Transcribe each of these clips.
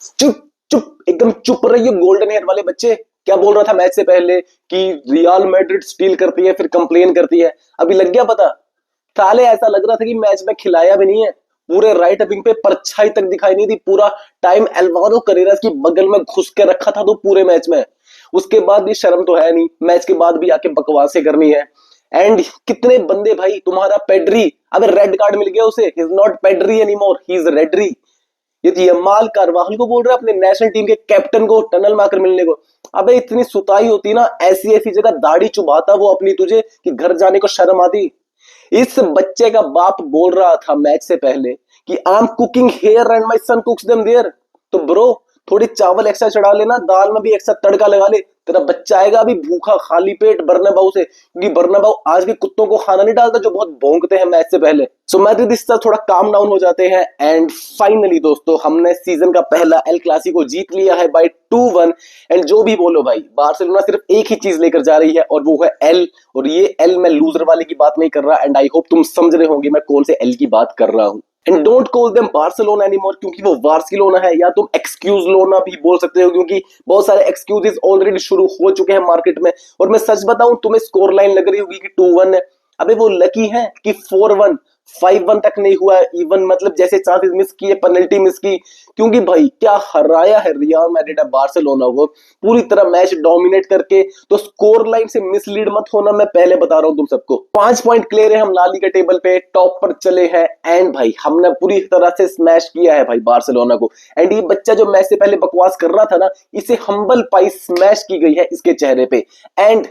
चुप चुप एकदम चुप रहिए गोल्डन हेयर वाले बच्चे। क्या बोल रहा था मैच से पहले कि रियल मैड्रिड स्टील करती है फिर कंप्लेन करती है। अभी लग गया पता। साले ऐसा लग रहा था कि मैच में खिलाया भी नहीं है। पूरे राइट विंग पे परछाई तक दिखाई नहीं दी। पूरा टाइम एल्वारो करेरास की बगल में घुस के रखा था तो पूरे मैच में। उसके बाद भी शर्म तो है नहीं, मैच के बाद भी आके बकवासें करनी है। एंड कितने बंदे भाई, तुम्हारा पेड्री, अबे रेड कार्ड मिल गया उसे। He is not Pedri any more, he is Redri. ये तो यमाल कारवाहल को बोल रहा है, अपने नेशनल टीम के कैप्टन को टनल मारकर मिलने को। अबे इतनी सुताई होती ना, ऐसी ऐसी जगह दाढ़ी चुभाता वो अपनी तुझे कि घर जाने को शर्म आती। इस बच्चे का बाप बोल रहा था मैच से पहले कि I am cooking here and my son cooks them there. तो ब्रो, थोड़ी चावल एक्स्ट्रा चढ़ा लेना, दाल में भी एक्स्ट्रा तड़का लगा ले। तेरा बच्चा आएगा अभी भूखा खाली पेट बर्नाबाउ से, क्योंकि बर्नाबाउ आज भी कुत्तों को खाना नहीं डालता जो बहुत भौंकते हैं मैच से पहले। सो मैड्रिड इस तरह थोड़ा काम डाउन हो जाते हैं। एंड फाइनली दोस्तों, हमने सीजन का पहला एल क्लासिको जीत लिया है बाय 2-1। एंड जो भी बोलो भाई, बार्सिलोना सिर्फ एक ही चीज लेकर जा रही है और वो है एल। और ये एल मैं लूजर वाले की बात नहीं कर रहा, एंड आई होप तुम समझ रहे होंगे मैं कौन से एल की बात कर रहा हूं। And don't call them Barcelona anymore, क्योंकि वो बार्सिलोना है। या तुम एक्सक्यूज लोना भी बोल सकते हो, क्योंकि बहुत सारे एक्सक्यूजेस ऑलरेडी शुरू हो चुके हैं मार्केट में। और मैं सच बताऊं, तुम्हें स्कोर लाइन लग रही होगी कि 2-1 है। अबे वो लकी है कि 4-1 5-1 तक नहीं हुआ इवन, मतलब जैसे चांसेस मिस किए, पेनल्टी मिस की। क्योंकि भाई क्या हराया है रियल मैड्रिड बार्सिलोना को पूरी तरह मैच डोमिनेट करके। तो स्कोर लाइन से मिसलीड मत होना, मैं पहले बता रहा हूं तुम सबको। 5 पॉइंट क्लियर है, हम ला लीगा टेबल पे टॉप पर चले हैं। एंड भाई हमने पूरी तरह से स्मैश किया है भाई बार्सिलोना को। एंड ये बच्चा जो मैच से पहले बकवास कर रहा था ना, इसे हम्बल पाई स्मैश की गई है इसके चेहरे पे। एंड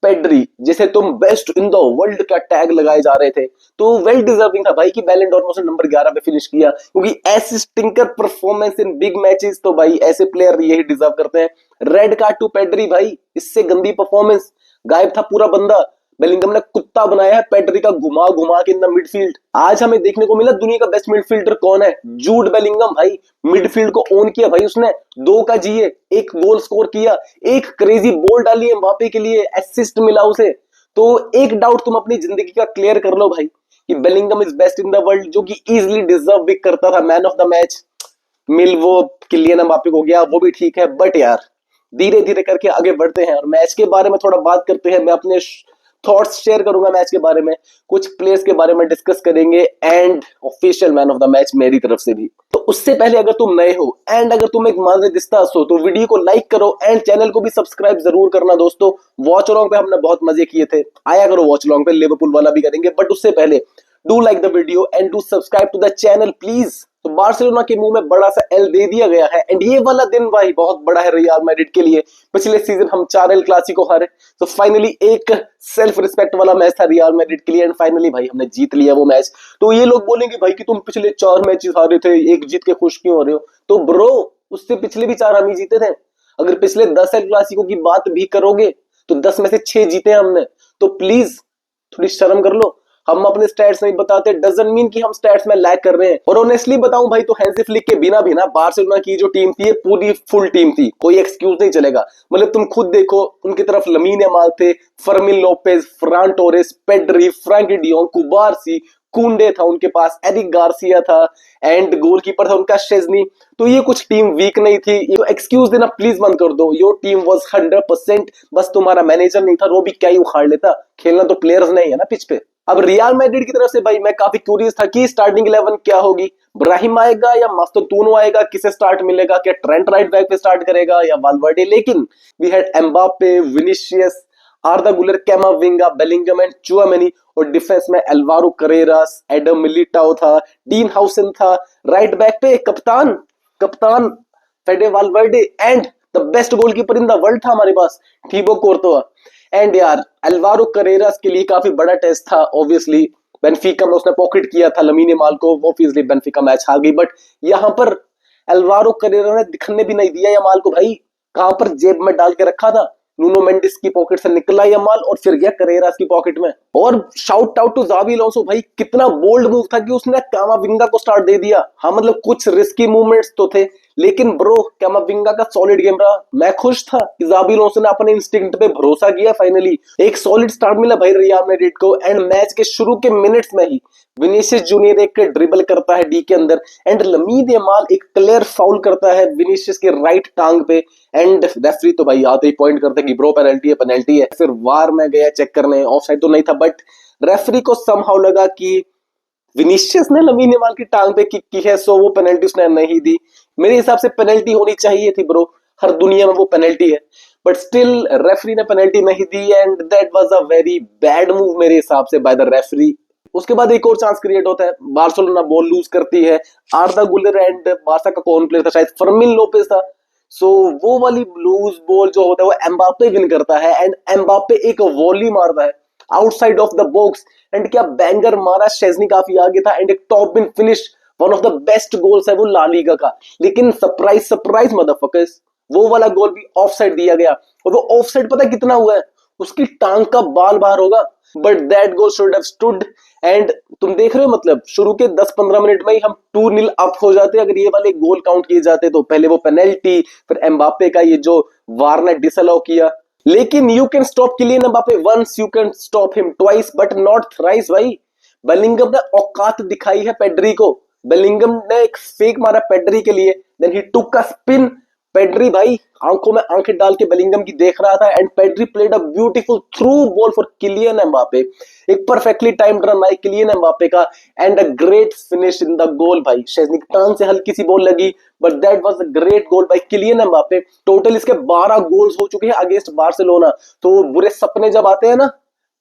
पेड्री, जिसे तुम बेस्ट इन द वर्ल्ड का टैग लगाए जा रहे थे, तो वेल डिजर्विंग था भाई कि बैलन डॉर में उसने नंबर 11 पे फिनिश किया। क्योंकि ऐसी स्टिंकर परफॉर्मेंस इन बिग मैचेस तो भाई ऐसे प्लेयर यही डिजर्व करते हैं। रेड कार्ड टू पेड्री भाई, इससे गंदी परफॉर्मेंस, गायब था पूरा बंदा। बेलिंगम ने कुत्ता बनाया है पेड्री का घुमा घुमा के इन द मिडफील्ड। आज हमें देखने को मिला दुनिया का बेस्ट मिडफील्डर कौन है, जूड बेलिंगम भाई। मिडफील्ड को ओन किया भाई उसने, 2 का जीए, 1 गोल स्कोर किया, एक क्रेजी बॉल डाली एम्बापे के लिए, असिस्ट मिला उसे। तो एक डाउट तुम अपनी जिंदगी का क्लियर कर लो भाई कि Bellingham is best in the world, जो कि इजीली डिजर्व भी करता था मैन ऑफ द मैच। मिल वो किलियन एम्बापे को गया, वो भी ठीक है, बट यार धीरे धीरे करके आगे बढ़ते हैं और मैच के बारे में थोड़ा बात करते हैं। मैं अपने थॉट्स शेयर करूंगा मैच के बारे में, कुछ प्लेयर्स के बारे में डिस्कस करेंगे, and official man of the match मेरी तरफ से भी। तो उससे पहले अगर तुम नए हो एंड अगर तुम एक मादरदिस्ता हो तो वीडियो को लाइक करो एंड चैनल को भी सब्सक्राइब जरूर करना दोस्तों। वॉच लॉन्ग पे हमने बहुत मजे किए थे, आया करो वॉच लॉन्ग पे, लिवरपूल वाला भी करेंगे, बट उससे पहले do like the video and do subscribe to the channel please. तो बार्सिलोना के मुंह में बड़ा सा एल दे दिया गया है। एंड ये वाला दिन भाई बहुत बड़ा है रियल मैड्रिड के लिए। पिछले सीजन हम 4 एल क्लासिको हारे, तो फाइनली एक सेल्फ रिस्पेक्ट वाला मैच था रियल मैड्रिड के लिए। एंड फाइनली भाई हमने जीत लिया वो मैच। तो ये लोग बोलेंगे भाई कि तुम पिछले 4 मैचेस हारे थे, एक जीत के खुश क्यों हो रहे हो? तो ब्रो, उससे पिछले भी 4 हम ही जीते थे। अगर पिछले 10 एल क्लासिको की बात भी करोगे तो 10 में से 6 जीते हैं हमने। तो प्लीज थोड़ी शर्म कर लो। हम अपने स्टैट्स नहीं बताते डजंट मीन कि हम स्टैट्स में लैग कर रहे हैं। और ऑनेस्टली बताऊं भाई, तो हैंसी फ्लिक के बिना भी ना बार्सिलोना की जो टीम थी ये पूरी फुल टीम थी, कोई एक्सक्यूज नहीं चलेगा। मतलब तुम खुद देखो, उनकी तरफ लमीन यमाल थे, Fermin Lopez, Ferran Torres, Pedri, Frenkie de Jong, Cubarsi, Kounde था उनके पास, एरिक गार्सिया था, एंड गोलकीपर था उनका शेजनी। तो ये कुछ टीम वीक नहीं थी, ये एक्सक्यूज देना प्लीज बंद कर दो। योर टीम वाज 100%, बस तुम्हारा मैनेजर नहीं था, वो भी क्या ही उखाड़ लेता। खेलना तो प्लेयर्स नहीं है ना पिच पे। अब रियल मैड्रिड की तरफ से भाई मैं काफी क्यूरियस था कि स्टार्टिंग 11 क्या होगी। ब्राहिम आएगा या मास्टोटूनो आएगा, किसे स्टार्ट मिलेगा? क्या ट्रेंट राइट बैक पे स्टार्ट करेगा या वालवर्डे? लेकिन we had Mbappe, Vinicius, Arda Guler, Camavinga, Bellingham and Tchouameni. और डिफेंस में एल्वारो करेरास, एडम मिलिटाओ था, डीन हाउसन था। राइट बैक पे कप्तान कप्तान Fede Valverde, and the best goalkeeper in the world था हमारे पास, थिबो कोर्तोआ। एंड यार एल्वारो करेरास के लिए काफी बड़ा टेस्ट था। ऑब्वियसली बेनफिका में उसने पॉकेट किया था लमीन यमाल को, ऑब्वियसली बेनफिका मैच हार गई, बट यहाँ पर एल्वारो करेरा ने दिखने भी नहीं दिया यमाल को भाई। कहां पर जेब में डाल के रखा था, नूनो मेंडिस की पॉकेट से निकला यमाल और फिर गया करेरास की पॉकेट में। और शाउट आउट टू जावी अलोंसो भाई, कितना बोल्ड मूव था कि उसने कामाविंगा को स्टार्ट दे दिया। हाँ मतलब कुछ रिस्की मूवमेंट्स तो थे, लेकिन ब्रो कैमाविंगा का सॉलिड गेम रहा। मैं खुश था कि जाबी अलोंसो ने अपने इंस्टिंक्ट पे भरोसा किया। फाइनली एक सॉलिड स्टार्ट मिला भाई रियल मैड्रिड को। एंड मैच के शुरू के मिनट्स में ही विनीसियस जूनियर एक ड्रिबल करता है डी के अंदर, एंड लमीन यमाल एक क्लियर फाउल करता है विनीसियस के राइट टांग पे। एंड रेफरी तो भाई आते ही पॉइंट करते कि ब्रो पेनल्टी है पेनल्टी है। फिर वार में गया चेक करने, ऑफसाइड तो नहीं था, बट रेफरी को समहाउ लगा कि विनीशियस ने लमीन यमाल की टांग पे किक की है, सो वो पेनल्टी उसने नहीं दी। मेरे हिसाब से पेनल्टी होनी चाहिए थी ब्रो, हर दुनिया में वो पेनल्टी है, बट स्टिल रेफरी ने पेनल्टी नहीं दी। And that was a very bad move मेरे हिसाब से बाय द रेफरी। उसके बाद एक और चांस क्रिएट होता है, बार्सिलोना बॉल लूज करती है। आर्दा गुलर एंड बारसा का कौन प्लेयर था, शायद फर्मिन लोपेज था। सो वो वाली लूज बॉल जो होता है वो एम्बापे विन करता है, एंड एम्बापे एक वॉली मारता है outside of the box. And क्या बैंगर मारा, शेज़नी काफी आगे था, एंड एक top bin finish, one of the best goals है वो ला लीगा का। लेकिन सरप्राइज सरप्राइज मदरफकर्स, वो वाला गोल भी ऑफसाइड दिया गया। और वो ऑफसाइड पता कितना हुआ है, उसकी टांग का बाल बाहर होगा, but that goal should have stood. And तुम देख रहे हो मतलब शुरू के 10-15 मिनट में ही हम 2-0 अप हो जाते अगर ये वाले गोल काउंट किए जाते तो। पहले वो पेनल्टी, फिर एम्बापे का ये जो वार ने डिसअलाउ किया। लेकिन you can stop Kylian Mbappe once, you can stop him twice, but not thrice भाई। बेलिंगम ने औकात दिखाई है पेड्री को। बेलिंगम ने एक फेक मारा पेड्री के लिए, then he took a spin. Pedri भाई आंखों में आंखें डाल के बेलिंगम की देख रहा था, and Pedri played a beautiful through ball for Kylian Mbappe. एक परफेक्टली टाइम्ड रन आई किलियन एम्बापे का, and a great finish in the goal भाई। शेज़नी की टांग से हल्की सी बॉल लगी, but that was a great goal by Kylian Mbappe. Total इसके 12 गोल्स हो चुके हैं अगेंस्ट बार्सिलोना। तो बुरे सपने जब आते हैं ना,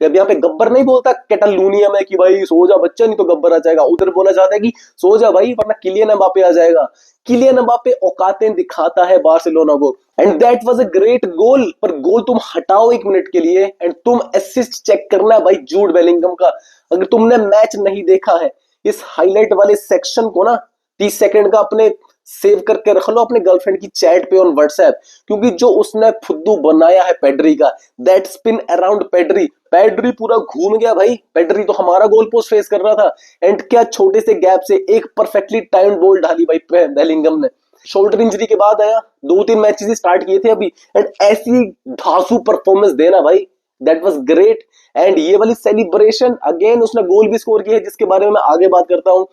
जब यहाँ पे गब्बर नहीं बोलता कैटालूनिया में कि भाई सो जा बच्चा नहीं तो गब्बर आ जाएगा, उधर बोला जाता है कि सो जा भाई वरना किलियन एम्बापे आ जाएगा। किलियन एम्बापे औकातें दिखाता है बार्सिलोना को, and that was a great goal. पर गोल तुम हटाओ 1 मिनट के लिए, एंड तुम असिस्ट चेक करना भाई जूड बेलिंगम का। अगर तुमने मैच नहीं देखा है, इस हाईलाइट वाले सेक्शन को ना 30 सेकंड का अपने सेव करके रख लो अपने गर्लफ्रेंड की चैट पे ऑन व्हाट्सएप, क्योंकि जो उसने फुद्दू बनाया है पेड्री का, that spin around Pedri, Pedri पूरा घूम गया भाई। पेड्री तो हमारा गोल पोस्ट फेस कर रहा था, एंड क्या छोटे से गैप से एक परफेक्टली टाइम्ड बॉल डाली भाई बेलिंगम ने। शोल्डर इंजरी के बाद आया, 2-3 मैचेस ही स्टार्ट किए थे अभी, एंड ऐसी धांसू परफॉर्मेंस देना भाई, दैट वाज ग्रेट। एंड ये वाली सेलिब्रेशन अगेन, उसने गोल भी स्कोर किया है जिसके बारे में मैं आगे बात करता हूं।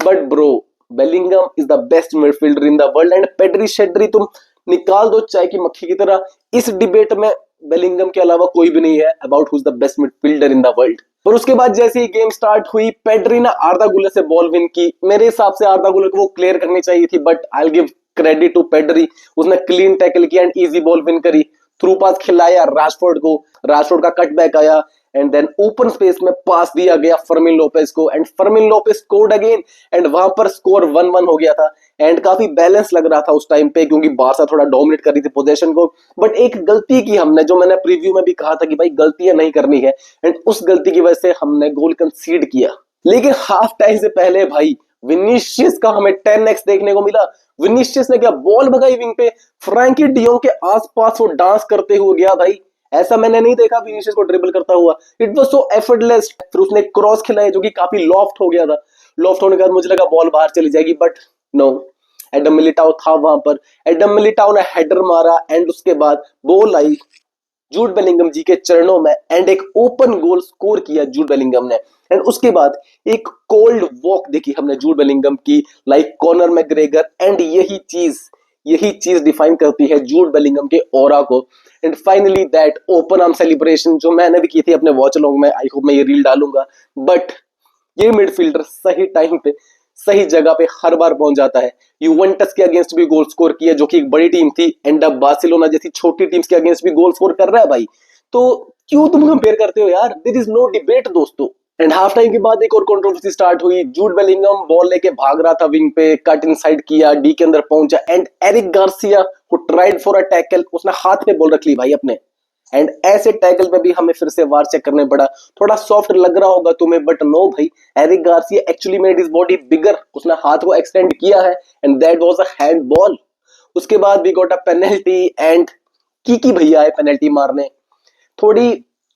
But bro Bellingham is the best midfielder in the world, and Pedri शेड्री तुम निकाल दो चाय की मक्खी की तरह, इस डिबेट में बेलिंगम के अलावा कोई भी नहीं है about who is the best midfielder in the world. पर उसके बाद जैसे ही गेम स्टार्ट हुई, पेड्री ने आर्दा गुलर से बॉल विन की। मेरे हिसाब से आर्दा गुलर को वो क्लियर करनी चाहिए थी, but I will give credit to Pedri. उसने क्लीन टैकल किया एंड इजी बॉल विन करी, थ्रू पास खिलाया राशफोर्ड को, राशफोर्ड का कटबैक आया, एंड देन ओपन स्पेस में पास दिया गया फर्मिन लोपेज को, and Fermin Lopez scored again, and वहां पर स्कोर 1-1 हो गया था। एंड काफी बैलेंस लग रहा था उस टाइम पे, क्योंकि बारसा थोड़ा डोमिनेट कर रही थी पोजीशन को। बट एक गलती की हमने, जो मैंने प्रीव्यू में भी कहा था कि भाई गलतियां नहीं करनी है, एंड उस गलती की वजह से हमने गोल कंसीड किया। लेकिन हाफ टाइम से पहले भाई विनीशियस का हमें 10x देखने को मिला। विनीशियस ने क्या बॉल भगाई विंग पे, फ्रैंकी डियोंग के आसपास वो डांस करते हुए गया भाई। ऐसा मैंने नहीं देखा विनीशियस को ड्रिबल करता हुआ, इट वाज सो एफर्टलेस। फिर उसने क्रॉस खिलाया जो कि काफी लॉफ्ट हो गया था। लॉफ्ट होने के बाद मुझे लगा बॉल बाहर चली जाएगी, बट नो, एडम मिलिटाओ था वहां पर। एडम मिलिटाओ ने हेडर मारा, एंड उसके बाद बॉल आई जूड बेलिंगम जी के चरणों में, एंड एक ओपन गोल स्कोर किया जूड बेलिंगम ने। एंड उसके बाद एक कोल्ड वॉक देखी हमने जूड बेलिंगम की, लाइक कॉनर मैग्रेगर। एंड यही चीज डिफाइन करती है जूड बेलिंगम के ऑरा को। And finally that open arm celebration जो मैंने भी की थी अपने वॉच अलोंग में, आई होप मैं ये रील डालूंगा। बट ये मिडफील्डर सही टाइम पे सही जगह पे हर बार पहुंच जाता है। यूवेंटस के अगेंस्ट भी गोल स्कोर किया जो कि एक बड़ी टीम थी, एंड अब बार्सिलोना जैसी छोटी टीम्स के अगेंस्ट भी गोल स्कोर कर रहा है भाई। तो क्यों तुम कंपेयर करते हो यार, देयर इज नो डिबेट दोस्तों। एंड हाफ टाइम के बाद एक और कंट्रोवर्सी स्टार्ट हुई। जूड बेलिंगम बॉल लेके भाग रहा था विंग पे, कट इनसाइड किया, डी के अंदर पहुंचा, and Eric Garcia who tried for a tackle, उसने हाथ पे बॉल रख ली भाई अपने। एंड ऐसे टैकल पे भी हमें फिर से वार चेक करने पड़ा। थोड़ा सॉफ्ट लग रहा होगा तुम्हें, बट नो भाई, Eric Garcia actually made his body bigger, उसने हाथ को एक्सटेंड किया है, and that was a hand ball. उसके बाद we got a penalty, and की भैया है पेनल्टी मारने। थोड़ी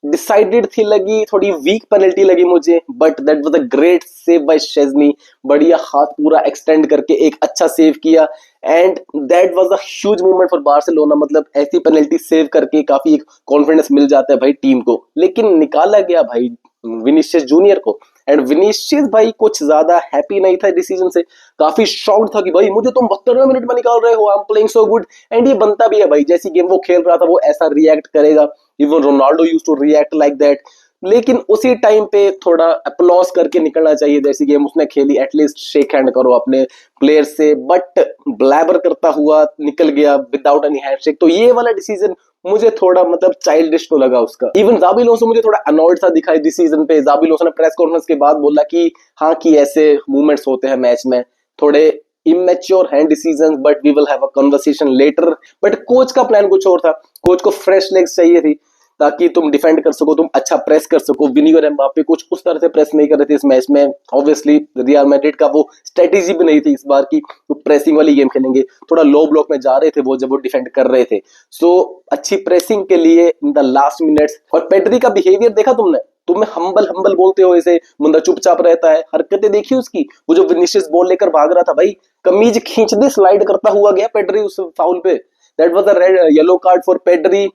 डिसाइडेड थी लगी, थोड़ी वीक पेनल्टी लगी मुझे, but that was a great save by Szczesny. बढ़िया हाथ पूरा एक्सटेंड करके एक अच्छा सेव किया and that was a huge movement for Barcelona. मतलब ऐसी पेनल्टी सेव करके काफी एक कॉन्फिडेंस मिल जाता है भाई टीम को, लेकिन निकाला गया भाई विनीशियस जूनियर को। एंड विनीशियस भाई कुछ ज्यादा हैप्पी नहीं था डिसीजन से, काफी शॉक्ड था कि भाई मुझे तुम 72वें मिनट में निकाल रहे हो, I am playing so good. And ये बनता भी है भाई, जैसी गेम वो खेल रहा था वो ऐसा रिएक्ट करेगा, even Ronaldo used to react like that. लेकिन उसी टाइम पे थोड़ा अप्लॉज करके निकलना चाहिए, जैसी गेम उसने खेली एटलीस्ट शेक हैंड करो अपने प्लेयर से, बट ब्लैबर करता हुआ निकल गया विदाउट एनी हैंडशेक। तो ये वाला डिसीजन मुझे थोड़ा मतलब चाइल्डिश तो लगा उसका। इवन ज़ाबी अलोंसो मुझे थोड़ा अनॉयड सा दिखा इस सीजन पे। ज़ाबी अलोंसो ने प्रेस कॉन्फ्रेंस के बाद बोला कि हाँ कि ऐसे मूवमेंट्स होते हैं मैच में, थोड़े इमेच्योर हैं decisions, but we will have a conversation later. But coach का प्लान कुछ और था, कोच को फ्रेश लेग्स चाहिए थी ताकि तुम डिफेंड कर सको, तुम अच्छा प्रेस कर सको। विनी और एम्बापे कुछ उस तरह से प्रेस नहीं कर रहे थे इस मैच में। ऑब्वियसली रियल मैड्रिड का वो स्ट्रेटेजी भी नहीं थी इस बार की वो प्रेसिंग वाली गेम खेलेंगे, थोड़ा लो ब्लॉक में जा रहे थे वो जब वो डिफेंड कर रहे थे। सो अच्छी प्रेसिंग के लिए इन द लास्ट मिनट्स। और पेड्री का बिहेवियर देखा तुमने, तुम्हें हम्बल हम्बल बोलते हो ऐसे, बंदा चुपचाप रहता है, हरकतें देखी उसकी। वो जो विनीशियस बॉल लेकर भाग रहा था भाई, कमीज खींच दी, स्लाइड करता हुआ गया पेड्री उस फाउल पे। That was a red yellow card for Pedri.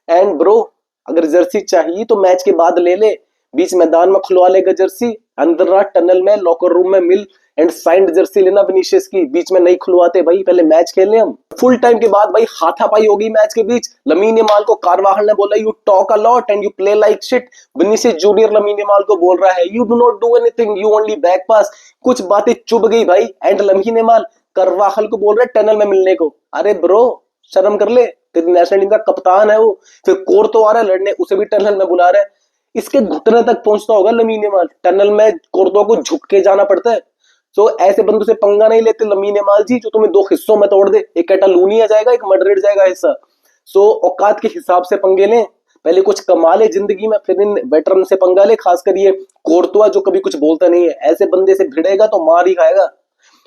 And bro अगर जर्सी चाहिए तो मैच के बाद ले ले, बीच मैदान में खुलवा लेगा जर्सी, अंदर टनल में लॉकर रूम में मिल एंड साइंड जर्सी लेना विनीशियस की, बीच में नहीं खुलवाते भाई, पहले मैच खेलने हम। फुल टाइम के बाद भाई हाथापाई होगी मैच के बीच। लमीन यमाल को कारवाहल ने बोला you talk a lot and you play like shit. Vinicius junior Lamine Yamal को बोल रहा है you do not do anything, you only back pass. कुछ बातें चुभ गई भाई एंड लमीन यमाल कारवाहल को बोल रहा है टनल में मिलने को। अरे ब्रो शर्म कर ले, तेरी नेशनल टीम का कप्तान है वो। फिर कोर तो आ रहा है लड़ने, उसे भी टनल में बुला रहा है। इसके घुटने तक पहुंचता होगा लमीन यमाल, टनल में कोर्तों को झुक के जाना पड़ता है। सो ऐसे बंदों से पंगा नहीं लेते लमीन यमाल जी, जो तुम्हें दो हिस्सों में तोड़ दे, एक कैटालूनिया जाएगा एक मैड्रिड जाएगा हिस्सा। सो औकात के हिसाब से पंगे लें, पहले कुछ कमा ले जिंदगी में, फिर इन वेटरन से पंगा ले। खासकर ये कोर्तुआ जो कभी कुछ बोलता नहीं है, ऐसे बंदे से भिड़ेगा तो मार ही खाएगा।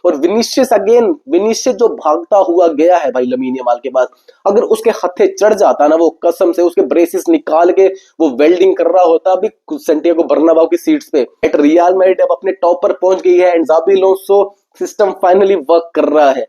और विनीशियस अगेन, विनीशियस जो भागता हुआ गया है भाई लमीन यमाल के पास, अगर उसके हथे चढ़ जाता ना वो, कसम से उसके ब्रेसिस निकाल के वो वेल्डिंग कर रहा होता अभी सैंटियागो बर्नाबाउ की सीट्स पे। एट रियल मैड्रिड अब अपने टॉप पर पहुंच गई है and Xabi Alonso system finally work कर रहा है।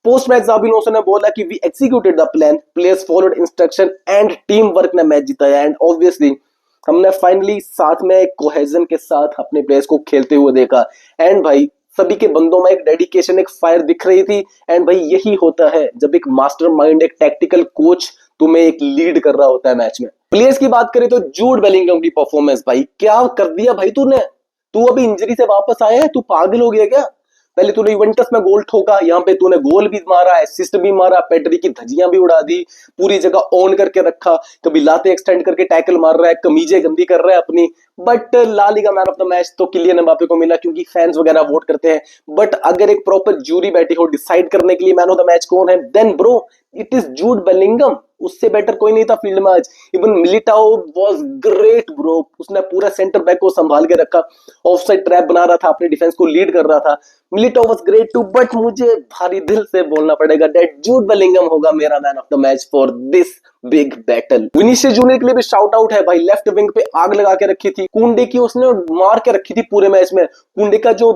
पोस्ट मैच ज़ाबी अलोंसो ने बोला कि we executed the plan, players followed instruction and team work ने मैच जिताया। एंड ऑब्वियसली हमने फाइनली साथ में कोहेजन के साथ अपने प्लेयर्स को खेलते हुए देखा। एंड भाई सभी के बंदों में एक डेडिकेशन, एक फायर दिख रही थी। एंड भाई यही होता है जब एक मास्टरमाइंड, एक टैक्टिकल कोच तुम्हें एक लीड कर रहा होता है मैच में। प्लेयर्स की बात करें तो जूड बेलिंगम की परफॉर्मेंस भाई क्या कर दिया भाई तूने। तू अभी इंजरी से वापस आया है, तू पागल हो गया क्या। पहले तूने यूवेंटस में गोल ठोका, यहाँ पे तूने गोल भी मारा, असिस्ट भी मारा, पेड्री की धजियां भी उड़ा दी, पूरी जगह ऑन करके रखा, कभी लाते एक्सटेंड करके टैकल मार रहा है, कमीजें गंदी कर रहा है अपनी। But La Liga man of the match तो किलियन एम्बापे को मिला क्योंकि फैंस वगैरह वोट करते हैं। बट अगर एक प्रॉपर जूरी बैठी हो डिसाइड करने के लिए मैन ऑफ द मैच कौन है, then bro it is Jude Bellingham. उससे बेटर कोई नहीं था फील्ड में आज। Even Militao was great bro, उसने पूरा सेंटर बैक को संभाल के रखा, ऑफसाइड ट्रैप बना रहा था, अपने डिफेंस को लीड कर रहा था। Militao was great too, but मुझे भारी दिल से बोलना पड़ेगा दैट जूड बेलिंगम होगा मेरा man of the match for this big battle. Vinicius junior के लिए भी शाउट आउट है भाई, लेफ्ट विंग पे आग लगा के रखी थी, कुंडे की उसने मार के रखी थी पूरे मैच में। कुंडे का जो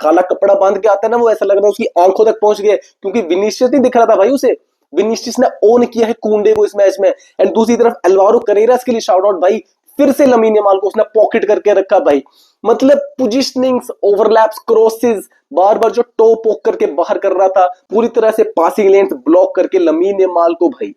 काला कपड़ा बांध के आता है ना, वो ऐसा लग रहा है उसकी आंखों तक पहुंच गया, क्योंकि विनीशियस नहीं दिख रहा था भाई उसे। विनीशियस ने ओन किया है कुंडे को इस मैच में। एंड दूसरी तरफ एल्वारो करेरास के लिए शाउट आउट भाई, फिर से लमीन यमाल को उसने पॉकेट करके रखा भाई। मतलब पोजीशनिंग्स, ओवरलैप्स, क्रॉसेस, बार बार जो टो पोक करके बाहर कर रहा था, पूरी तरह से पासिंग लेन्स ब्लॉक करके लमीन यमाल को भाई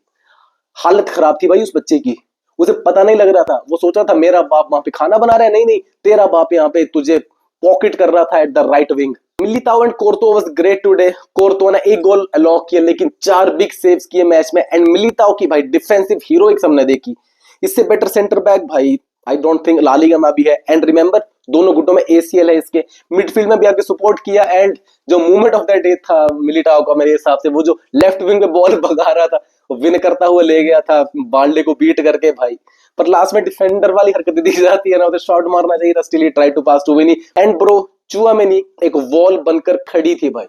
हालत खराब थी भाई उस बच्चे की। उसे पता नहीं लग रहा था, वो सोचा था मेरा बाप वहां पे खाना बना रहा है, नहीं नहीं तेरा बाप यहाँ पे तुझे पॉकेट कर रहा था at the right wing. Militao and Courtois was great today. Courtois ने एक गोल अलॉक किया लेकिन 4 बिग सेव्स किए मैच में। एंड मिलिताओ की भाई डिफेंसिव हीरोइक्स हमने देखी, इससे बेटर सेंटर बैक भाई I don't think La Liga में भी है। एंड रिमेंबर दोनों गुटों में एसीएल है इसके, मिडफील्ड में भी आके सपोर्ट किया। एंड जो मूवमेंट ऑफ द डे था मिलिटाओ का मेरे हिसाब से, वो जो लेफ्ट विंग पे बॉल भगा रहा था, विन करता हुआ ले गया था बाल्डे को बीट करके भाई। पर लास्ट में डिफेंडर वाली हरकत दिख जाती है ना, उसे शॉट मारना चाहिए था, still he try to pass to Vini. And bro Tchouameni एक वॉल बनकर खड़ी थी भाई,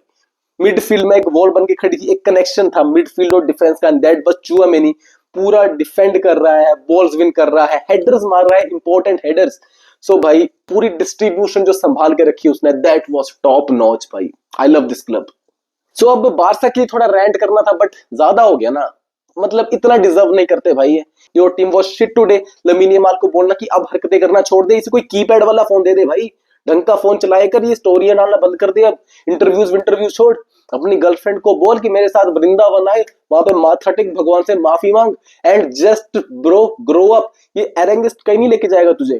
मिडफील्ड में एक वॉल बन के खड़ी थी, एक कनेक्शन था मिडफील्ड और डिफेंस का, दैट वाज चुआमेनी। पूरा डिफेंड कर रहा है, बॉल्स विन कर रहा है, हेडर्स मार रहा है, इंपॉर्टेंट हेडर्स। सो भाई पूरी डिस्ट्रीब्यूशन जो संभाल के रखी उसने, दैट वाज टॉप नॉच भाई। I love this club. So अब बारसा के लिए थोड़ा रैंट करना था, बट ज्यादा हो गया ना, मतलब इतना डिजर्व नहीं करते भाई ये। Your team was shit today. Lamine Yamal को बोलना कि अब हरकतें करना छोड़ दे, इसे कोई कीपैड वाला फोन दे दे भाई, ढंग का फोन चलाए कर, ये स्टोरियां डालना बंद कर दे अब। इंटरव्यूज विंटरव्यूज छोड़, अपनी गर्लफ्रेंड को बोल कि मेरे साथ वृंदावन आए, वहां पे माथा टेक, भगवान से माफी मांग, and just bro grow up. ये एरेंगिस्ट कहीं नहीं लेके जाएगा तुझे।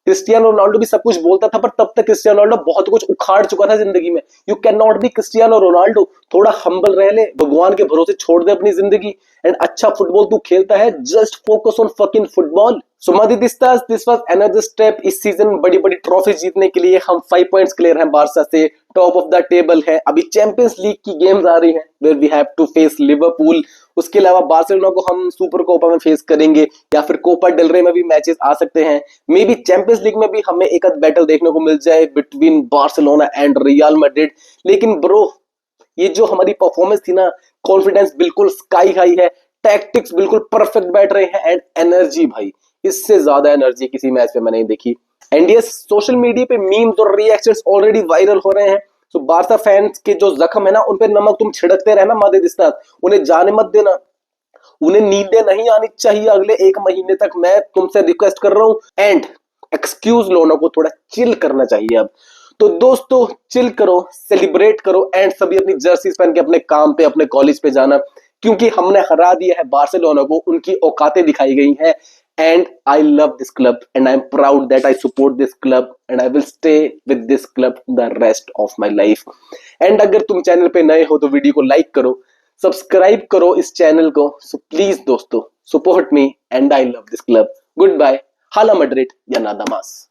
क्रिस्टियानो रोनाल्डो भी सब कुछ बोलता था, पर तब तक क्रिस्टियानो रोनाल्डो बहुत कुछ उखाड़ चुका था जिंदगी में। You can not be Cristiano Ronaldo. थोड़ा हम्बल रह ले, भगवान के भरोसे छोड़ दे अपनी जिंदगी, एंड अच्छा फुटबॉल तू खेलता है, just focus on fucking football. So Madridistas, this was another step. इस सीजन बड़ी बड़ी ट्रॉफी जीतने के लिए हम 5 पॉइंट्स क्लियर हैं बारसा से, टॉप ऑफ द टेबल है। अभी चैंपियंस लीग की गेम्स आ रही हैं where we have to face Liverpool. उसके अलावा बार्सिलोना को हम सुपर कोपा में फेस करेंगे, या फिर कोपा डेल रे में भी मैचेस आ सकते हैं। मे बी चैंपियंस लीग में भी हमें एक आध बैटल देखने को मिल जाए between Barcelona and real Madrid. लेकिन ब्रो, ये जो हमारी परफॉर्मेंस थी ना, कॉन्फिडेंस बिल्कुल स्काई हाई है, टैक्टिक्स बिल्कुल परफेक्ट बैठ रहे हैं, एंड एनर्जी भाई, इससे ज्यादा एनर्जी किसी मैच में मैंने नहीं देखी। एंड यस, सोशल मीडिया पे मीम्स और रिएक्शंस ऑलरेडी वायरल हो रहे हैं। तो बारसा फैंस के जो जख्म है ना, उन पे नमक तुम छिड़कते रहना मादिदिस्तास, उन्हें जाने मत देना। उन्हें नींदें नहीं आनी चाहिए अगले 1 महीने तक, मैं तुमसे रिक्वेस्ट कर रहा हूं। एंड एक्सक्यूज लोगों को थोड़ा चिल करना चाहिए अब। तो दोस्तों चिल करो, सेलिब्रेट करो, एंड सभी अपनी जर्सीज पहन के अपने काम पे, अपने कॉलेज पे जाना, क्योंकि हमने हरा दिया है बार्सिलोना को, उनकी औकातें दिखाई गई हैं। And I love this club and I am proud that I support this club and I will stay with this club the rest of my life. And अगर तुम चैनल पे नए हो तो वीडियो को लाइक करो, सब्सक्राइब करो इस चैनल को। सो प्लीज दोस्तों, support me and I love this club. Goodbye. Hala Madrid या नादा मास।